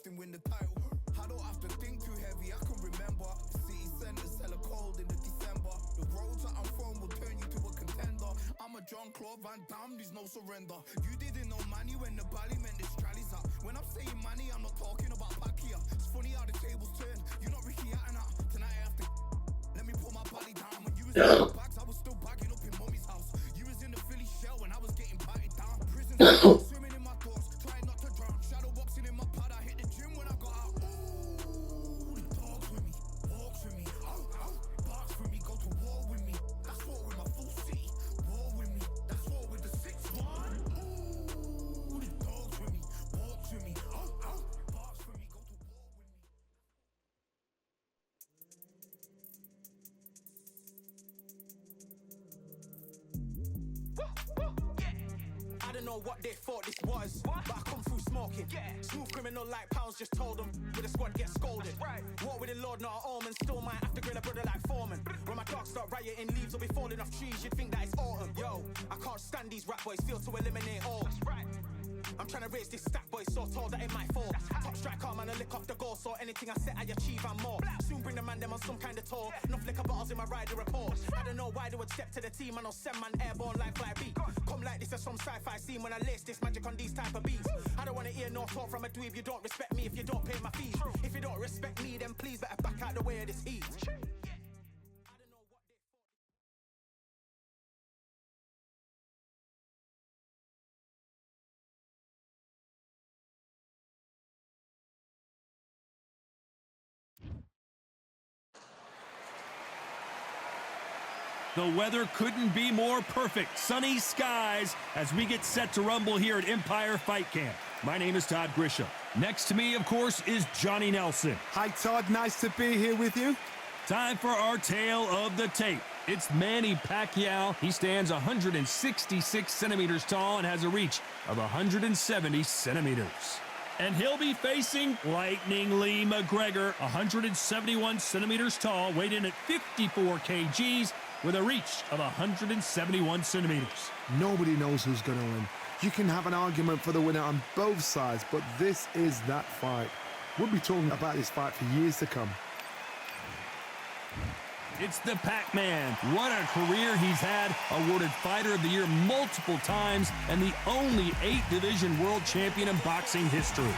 him win the title. I don't have to think too heavy, I can remember. The city centers hella cold in the December. The roads that I'm from will turn you to a contender. I'm a Jean-Claude Van Damme, there's no surrender. You didn't know money when the bally meant the strallies up. When I'm saying money, I'm not talking about Pacquiao. It's funny how the tables turn. You're not Ricky Hatton. Tonight I have to let me put my body down. When you was in the bags, I was still bagging up in mommy's house. You was in the Philly shell when I was getting batted down. Prisons swimming in my thoughts, trying not to drown. Shadow boxing in my pad, I hit the gym when I got out. Ooh, the dogs with me, walks with me, barks with me, go to war with me. That's war with my full city. War with me, that's war with the 6-1. Ooh, the dogs with me, walks with me, barks with me, go to war with me. I don't know what they thought this was, but I come through smoking. Smooth criminal like pounds, just told them with the squad get scolded. War with the Lord, not an omen. Still might have to grill a brother like Foreman. When my dogs start rioting, leaves will be falling off trees. You'd think that it's autumn. Yo, I can't stand these rap boys, feel to eliminate all. I'm trying to raise this stack, boy, so tall that it might fall. Top striker, man, I lick off the goal, so anything I set, I achieve and more. Soon bring the man them on some kind of tour. Enough liquor bottles in my rider report. I don't know why they would step to the team, I know send man airborne like fly beat. Come like this as some sci-fi scene when I lace this magic on these type of beats. I don't wanna hear no talk from a dweeb. You don't respect me if you don't pay my fees. If you don't respect me, then please better back out the way of this heat. The weather couldn't be more perfect. Sunny skies as we get set to rumble here at Empire Fight Camp. My name is Todd Grisham. Next to me, of course, is Johnny Nelson. Hi, Todd. Nice to be here with you. Time for our tale of the tape. It's Manny Pacquiao. He stands 166 centimeters tall and has a reach of 170 centimeters. And he'll be facing Lightning Lee McGregor, 171 centimeters tall, weighed in at 54 kgs, with a reach of 171 centimeters. Nobody knows who's going to win. You can have an argument for the winner on both sides, but this is that fight. We'll be talking about this fight for years to come. It's the Pac-Man. What a career he's had. Awarded Fighter of the Year multiple times and the only 8-division world champion in boxing history.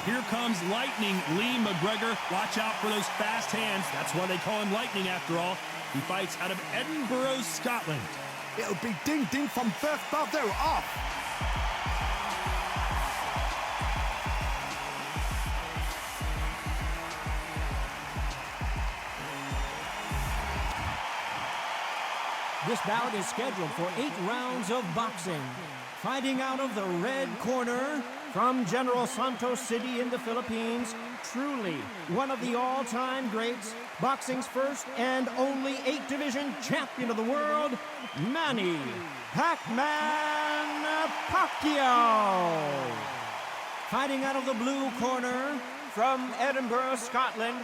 Here comes Lightning Lee McGregor. Watch out for those fast hands. That's why they call him Lightning after all. He fights out of Edinburgh, Scotland. It'll be ding-ding from Beth Baldo off. This bout is scheduled for 8 rounds of boxing. Fighting out of the red corner, from General Santos City in the Philippines, truly one of the all-time greats, boxing's first and only 8-division champion of the world, Manny Pac-Man Pacquiao. Fighting out of the blue corner, from Edinburgh, Scotland,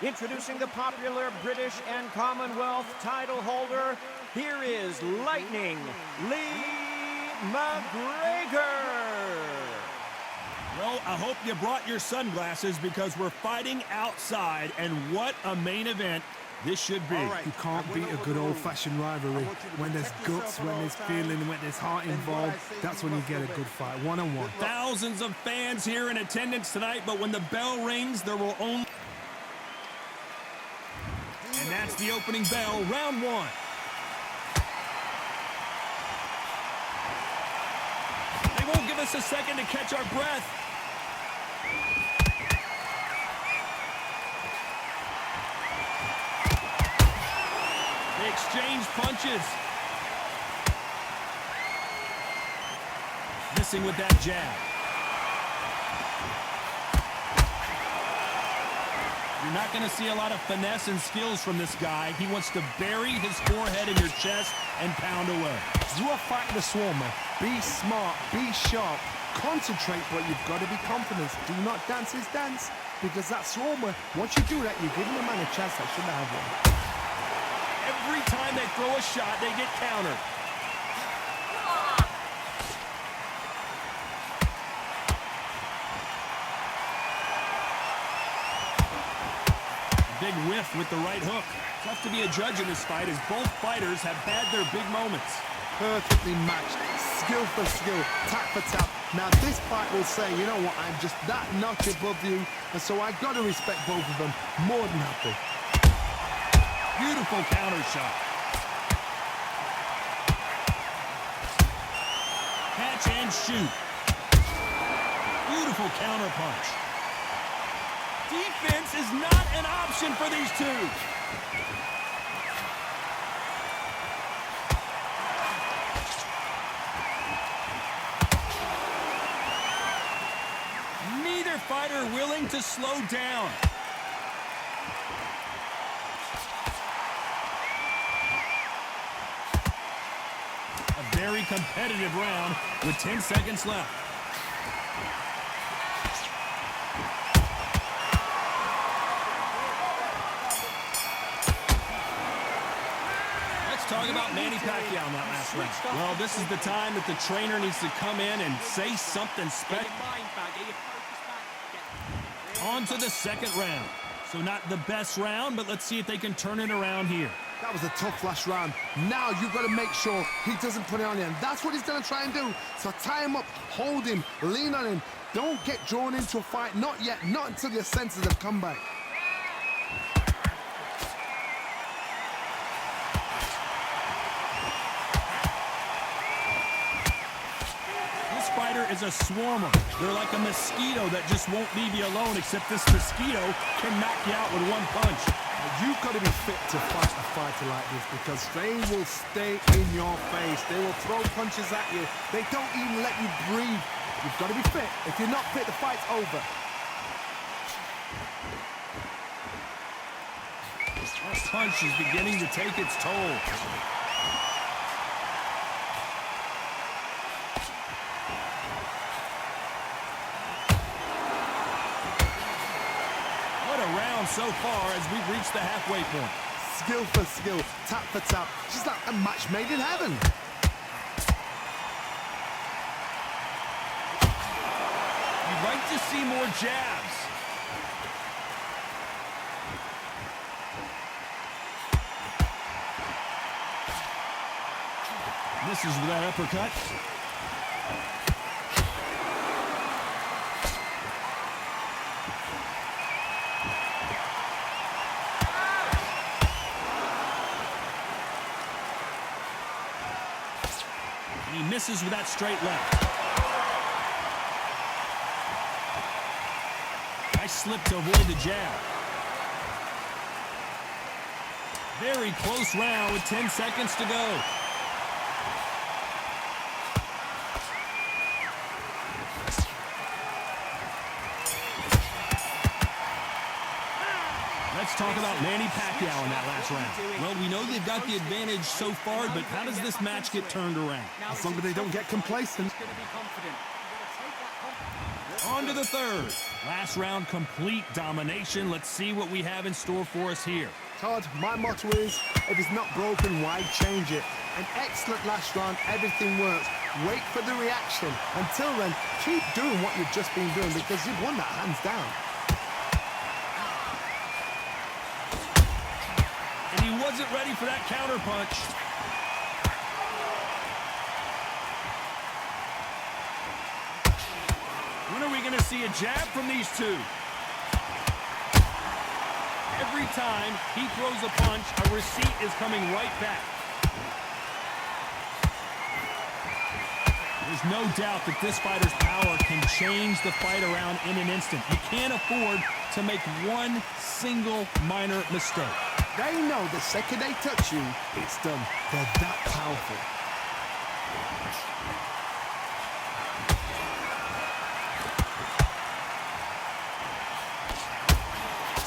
introducing the popular British and Commonwealth title holder, here is Lightning Lee McGregor. Well, I hope you brought your sunglasses because we're fighting outside, and what a main event this should be. You can't beat a good old-fashioned rivalry. When there's guts, when there's feeling, when there's heart involved, that's when you get a good fight, one-on-one. Thousands of fans here in attendance tonight, but when the bell rings, there will only... And that's the opening bell, round 1. They won't give us a second to catch our breath. They exchange punches. Missing with that jab. You're not going to see a lot of finesse and skills from this guy. He wants to bury his forehead in your chest and pound away. You are fighting the Swarmer. Be smart, be sharp, concentrate, but you've got to be confident. Do not dance his dance, because that Swarmer, once you do that, you're giving the man a chance that shouldn't have one. Every time they throw a shot, they get countered. Big whiff with the right hook. Tough to be a judge in this fight as both fighters have had their big moments. Perfectly matched, skill for skill, tap for tap. Now this fight will say, you know what, I'm just that notch above you, and so I've got to respect both of them more than happy. Beautiful counter shot. Catch and shoot. Beautiful counter punch. Defense is not an option for these two. Neither fighter willing to slow down. A very competitive round with 10 seconds left. Talk about Manny Pacquiao in that last round. Well, this is the time that the trainer needs to come in and say something special. On to the second round. So not the best round, but let's see if they can turn it around here. That was a tough last round. Now you've got to make sure he doesn't put it on you, and that's what he's going to try and do. So tie him up, hold him, lean on him. Don't get drawn into a fight. Not yet, not until your senses have come back. Fighter is a swarmer. They're like a mosquito that just won't leave you alone, except this mosquito can knock you out with one punch. You've got to be fit to fight a fighter like this because they will stay in your face. They will throw punches at you. They don't even let you breathe. You've got to be fit. If you're not fit, the fight's over. That punch is beginning to take its toll. So far as we've reached the halfway point. Skill for skill, tap for tap. She's like a match made in heaven. You'd like to see more jabs. Misses with that uppercut. He misses with that straight left. Nice slip to avoid the jab. Very close round with 10 seconds to go. Let's talk about Manny Pacquiao in that last round. Well, we know they've got the advantage so far, but how does this match get turned around? As long as they don't get complacent. On to the third. Last round, complete domination. Let's see what we have in store for us here. Todd, my motto is, if it's not broken, why change it? An excellent last round, everything works. Wait for the reaction. Until then, keep doing what you've just been doing because you've won that hands down. And he wasn't ready for that counter punch. When are we going to see a jab from these two? Every time he throws a punch, a receipt is coming right back. There's no doubt that this fighter's power can change the fight around in an instant. You can't afford to make one single minor mistake. They know the second they touch you, it's done. They're that powerful.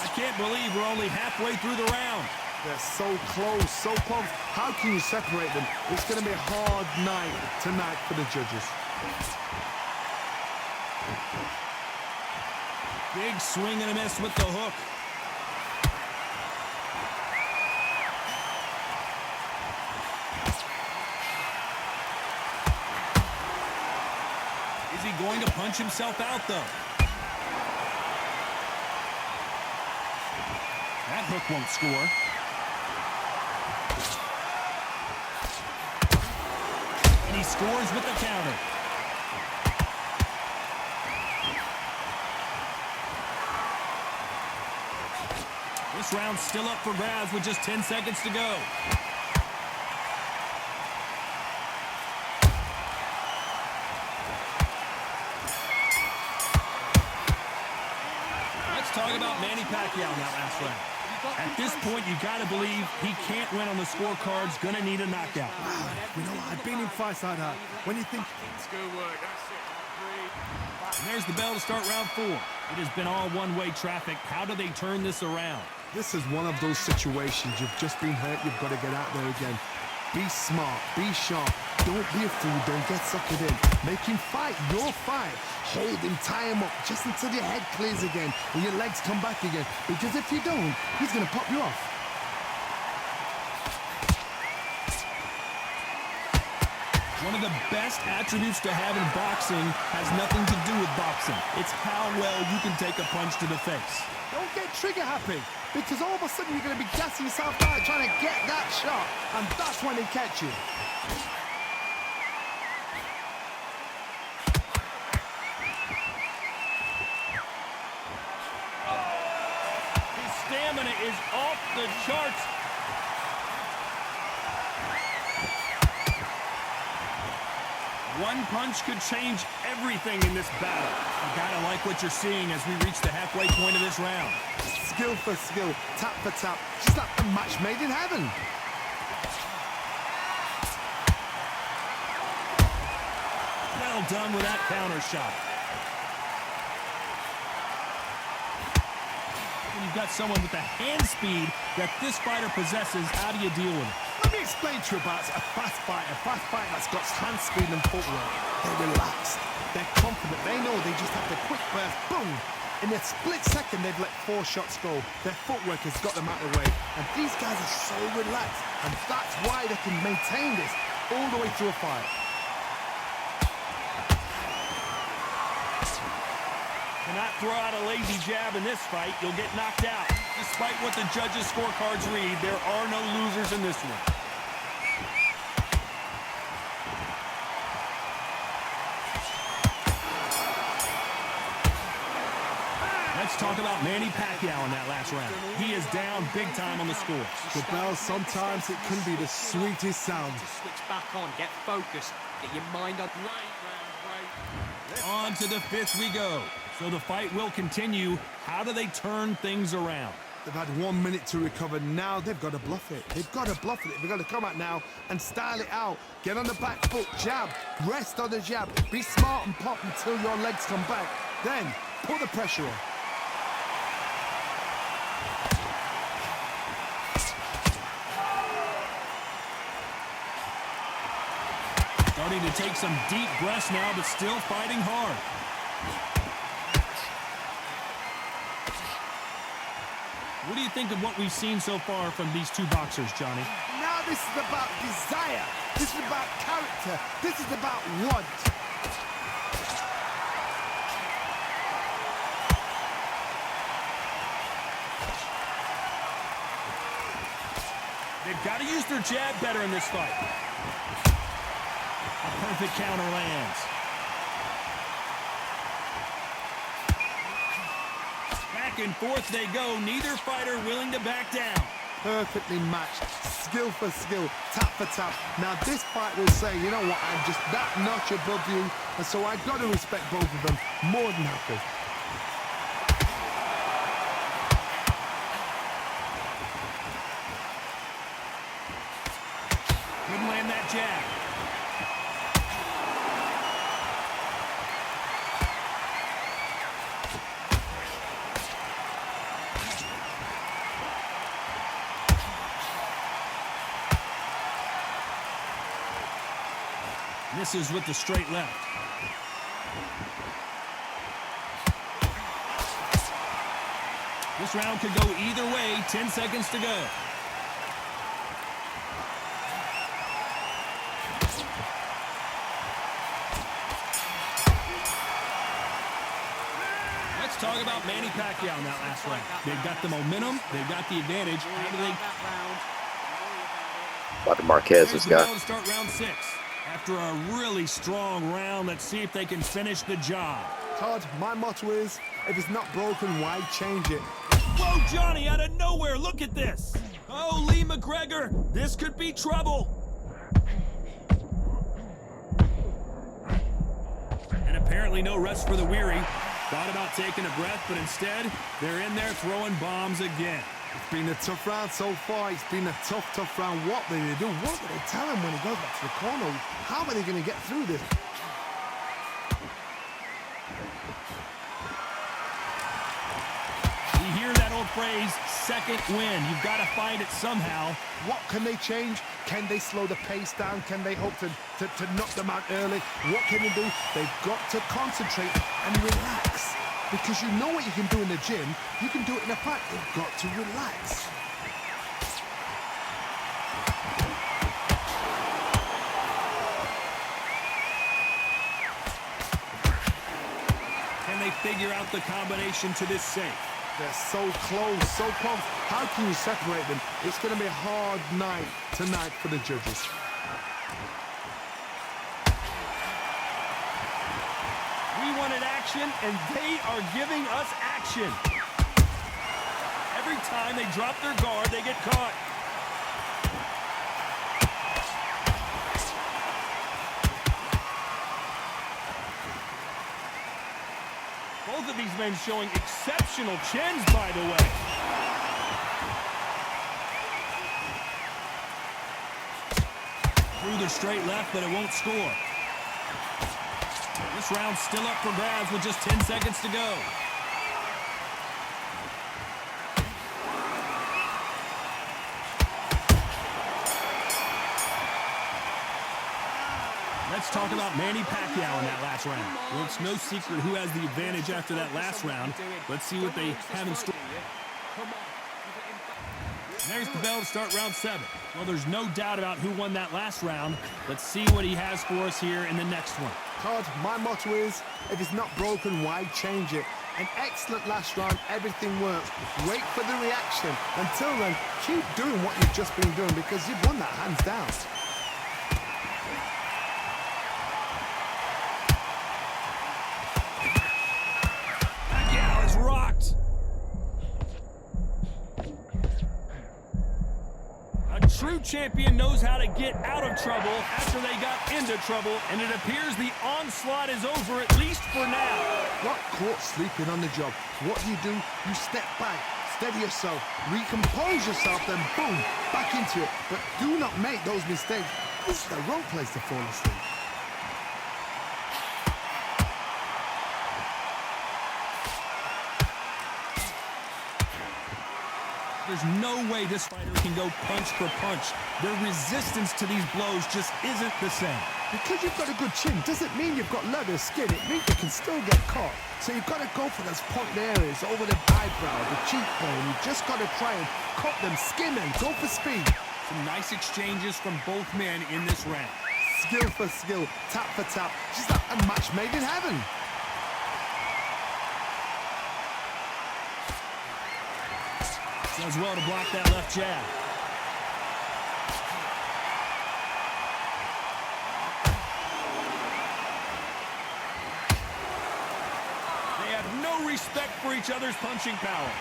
I can't believe we're only halfway through the round. They're so close, so close. How can you separate them? It's going to be a hard night tonight for the judges. Big swing and a miss with the hook. he going to punch himself out, though? That hook won't score. And he scores with the counter. This round's still up for grabs with just 10 seconds to go. Let's talk about Manny Pacquiao in that last round. At this point, you got to believe he can't win on the scorecards. Gonna need a knockout. You know what? I've been in fights like that. When you think... And there's the bell to start round 4. It has been all one-way traffic. How do they turn this around? This is one of those situations. You've just been hurt. You've got to get out there again. Be smart. Be sharp. Don't be a fool. Don't get suckered in. Make him fight your fight. Hold him, tie him up, just until your head clears again and your legs come back again. Because if you don't, he's going to pop you off. One of the best attributes to have in boxing has nothing to do with boxing. It's how well you can take a punch to the face. Don't get trigger happy, because all of a sudden you're going to be gassing yourself out trying to get that shot, and that's when they catch you. His stamina is off the charts. One punch could change everything in this battle. You gotta like what you're seeing as we reach the halfway point of this round. Skill for skill, tap for tap, just like a match made in heaven. Well done with that counter shot. When you've got someone with the hand speed that this fighter possesses, how do you deal with it? Let me explain to you about a fast fighter that's got hand speed and footwork. They're relaxed, they're confident, they know they just have the quick burst, boom! In a split second, they've let 4 shots go. Their footwork has got them out of the way. And these guys are so relaxed, and that's why they can maintain this all the way through a fight. Cannot throw out a lazy jab in this fight. You'll get knocked out. Despite what the judges' scorecards read, there are no losers in this one. Let's talk about Manny Pacquiao in that last round. He is down big time on the scores. The bell, sometimes it can be the sweetest sound. Switch back on, get focused, get your mind on. On to the 5th we go. So the fight will continue. How do they turn things around? They've had 1 minute to recover. Now they've got to bluff it. They've got to bluff it. They've got to come out now and style it out. Get on the back foot, jab, rest on the jab. Be smart and pop until your legs come back. Then put the pressure on. Starting to take some deep breaths now, but still fighting hard. What do you think of what we've seen so far from these two boxers, Johnny? Now this is about desire. This is about character. This is about want. They've got to use their jab better in this fight. A perfect counter lands. Back and forth they go. Neither fighter willing to back down. Perfectly matched. Skill for skill. Tap for tap. Now this fight will say, you know what, I'm just that notch above you. And so I've got to respect both of them more than happy. Couldn't land that jab. Misses with the straight left. This round could go either way. 10 seconds to go. talk about Manny Pacquiao in that last round. They've got the momentum. They've got the advantage. How do they... About to Marquez, this guy. To start round 6. After a really strong round, let's see if they can finish the job. Todd, my motto is, if it's not broken, why change it? Whoa, Johnny, out of nowhere, look at this. Oh, Lee McGregor, this could be trouble. And apparently no rest for the weary. Thought about taking a breath, but instead, they're in there throwing bombs again. It's been a tough round so far. It's been a tough round. What will they do? What will they tell him when he goes back to the corner? How are they going to get through this? You hear that old phrase, second win. You've got to find it somehow. What can they change? Can they slow the pace down? Can they hope to knock them out early? What can they do? They've got to concentrate and relax. Because you know what you can do in the gym, you can do it in a fight. You've got to relax. Can they figure out the combination to this safe? They're so close, so close. How can you separate them? It's going to be a hard night tonight for the judges. We wanted action, and they are giving us action. Every time they drop their guard, they get caught. Both of these men showing exceptional chins, by the way. Through the straight left, but it won't score. This round's still up for grabs with just 10 seconds to go. Let's talk about Manny Pacquiao in that last round. Well, it's no secret who has the advantage after that last round. Let's see what they have in store. There's the bell to start round 7. Well, there's no doubt about who won that last round. Let's see what he has for us here in the next one. Todd, my motto is, if it's not broken, why change it? An excellent last round, everything works. Wait for the reaction. Until then, keep doing what you've just been doing because you've won that hands down. Pacquiao is rocked. A true champion knows how to get out of trouble after they got into trouble, and it appears the onslaught is over, at least for now. Got caught sleeping on the job. What do? You step back, steady yourself, recompose yourself, then boom, back into it. But do not make those mistakes. This is the wrong place to fall asleep. There's no way this fighter can go punch for punch. Their resistance to these blows just isn't the same. Because you've got a good chin doesn't mean you've got leather skin. It means you can still get caught. So you've got to go for those point areas over the eyebrow, the cheekbone. You've just got to try and cut them, skin them, go for speed. Some nice exchanges from both men in this round. Skill for skill, tap for tap. Just like a match made in heaven. Does well to block that left jab. They have no respect for each other's punching power.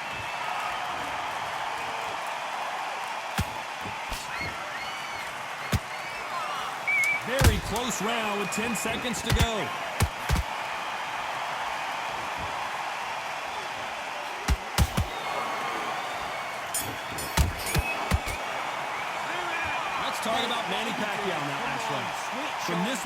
Very close round with 10 seconds to go. Talk about Manny Pacquiao in that last round. From this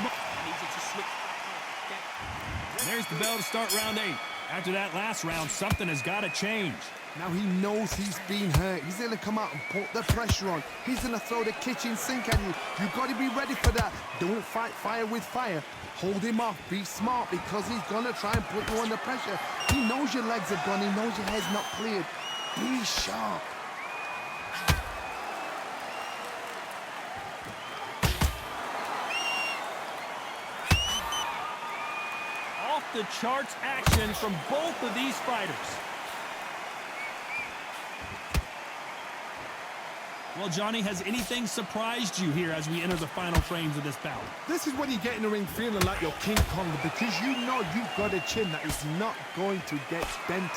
there's the bell to start round 8. After that last round, something has got to change. Now he knows he's been hurt. He's going to come out and put the pressure on. He's going to throw the kitchen sink at you. You've got to be ready for that. Don't fight fire with fire. Hold him off. Be smart because he's going to try and put you under pressure. He knows your legs are gone. He knows your head's not cleared. Be sharp. off-the-charts action from both of these fighters. Well, Johnny, has anything surprised you here as we enter the final frames of this bout? This is when you get in the ring feeling like you're King Kong, because you know you've got a chin that is not going to get dented.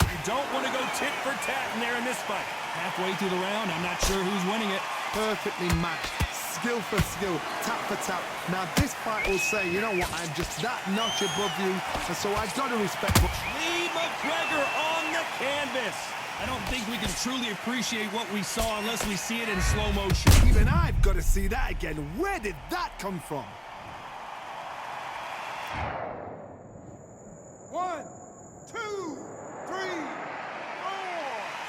You don't want to go tit for tat in there in this fight. Halfway through the round, I'm not sure who's winning it. Perfectly matched. Skill for skill, tap for tap. Now this fight will say, you know what, I'm just that notch above you, and so I got to respect what... Lee McGregor on the canvas. I don't think we can truly appreciate what we saw unless we see it in slow motion. Even I've got to see that again. Where did that come from? 1, 2, 3, 4,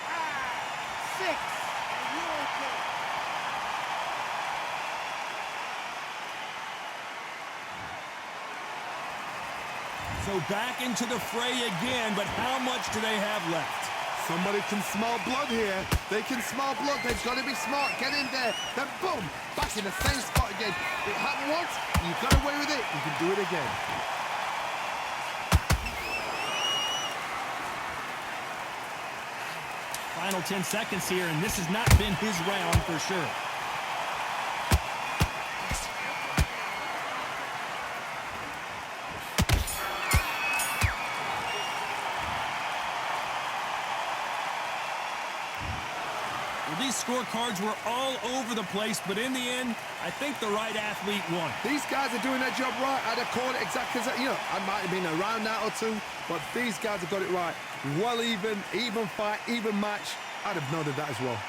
5, 6. And you're okay. So back into the fray again, but how much do they have left? Somebody can smell blood here. They can smell blood. They've got to be smart. Get in there. Then boom, back in the same spot again. It happened once. You got away with it. You can do it again. Final 10 seconds here, and this has not been his round for sure. These scorecards were all over the place, but in the end, I think the right athlete won. These guys are doing their job right. I'd have called it exactly as, you know, I might have been around that or two, but these guys have got it right. Well even fight, even match. I'd have noted that as well.